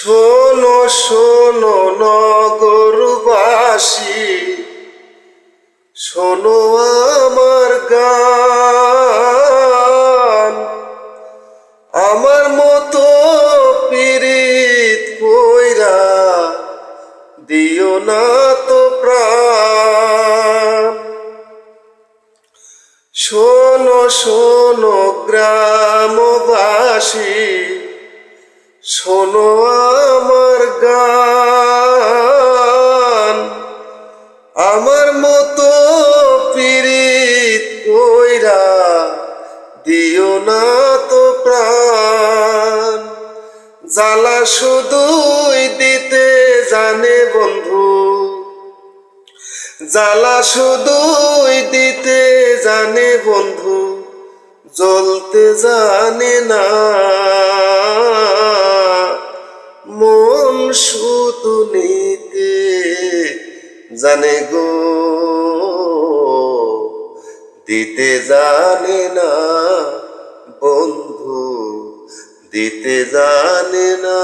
শোনো শোনো নগরবাসী, শোনো আমার গান। আমার মতো পীড়িত কইরা দিও না তো প্রাণ। শোনো শোনো গ্রামবাসী, শোনো আমার গান। আমার মতো পীড়িত কইরা দিও না তো প্রাণ। জ্বালা শুধুই দিতে জানে বন্ধু, জ্বালা শুধুই দিতে জানে বন্ধু, জ্বলতে জানে না। মন শুধু নিতে জানে গো, দিতে জানে না বন্ধু, দিতে জানে না।